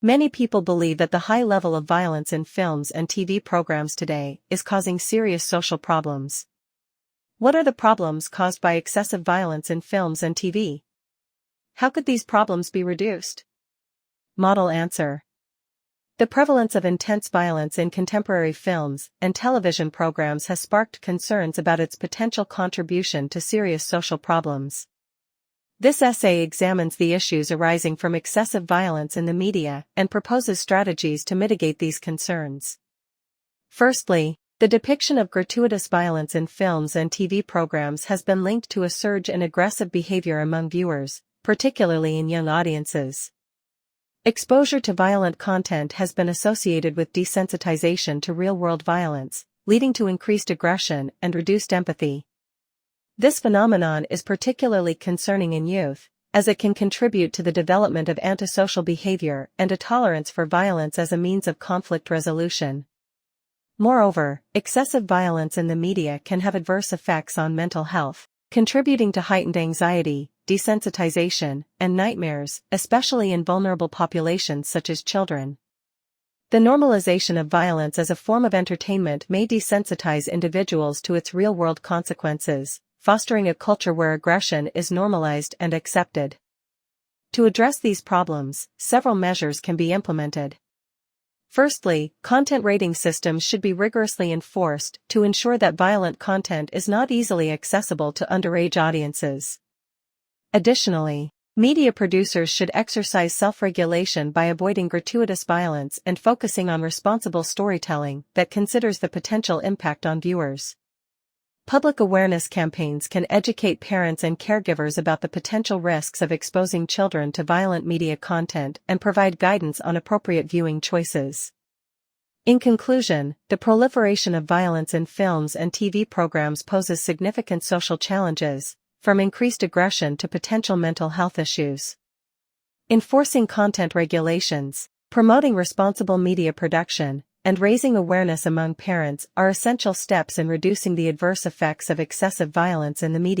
Many people believe that the high level of violence in films and TV programs today is causing serious social problems. What are the problems caused by excessive violence in films and TV? How could these problems be reduced? Model answer. The prevalence of intense violence in contemporary films and television programs has sparked concerns about its potential contribution to serious social problems. This essay examines the issues arising from excessive violence in the media and proposes strategies to mitigate these concerns. Firstly, the depiction of gratuitous violence in films and TV programs has been linked to a surge in aggressive behavior among viewers, particularly in young audiences. Exposure to violent content has been associated with desensitization to real-world violence, leading to increased aggression and reduced empathy. This phenomenon is particularly concerning in youth, as it can contribute to the development of antisocial behavior and a tolerance for violence as a means of conflict resolution. Moreover, excessive violence in the media can have adverse effects on mental health, contributing to heightened anxiety, desensitization, and nightmares, especially in vulnerable populations such as children. The normalization of violence as a form of entertainment may desensitize individuals to its real-world consequences, fostering a culture where aggression is normalized and accepted. To address these problems, several measures can be implemented. Firstly, content rating systems should be rigorously enforced to ensure that violent content is not easily accessible to underage audiences. Additionally, media producers should exercise self-regulation by avoiding gratuitous violence and focusing on responsible storytelling that considers the potential impact on viewers. Public awareness campaigns can educate parents and caregivers about the potential risks of exposing children to violent media content and provide guidance on appropriate viewing choices. In conclusion, the proliferation of violence in films and TV programs poses significant social challenges, from increased aggression to potential mental health issues. Enforcing content regulations, promoting responsible media production, and raising awareness among parents are essential steps in reducing the adverse effects of excessive violence in the media.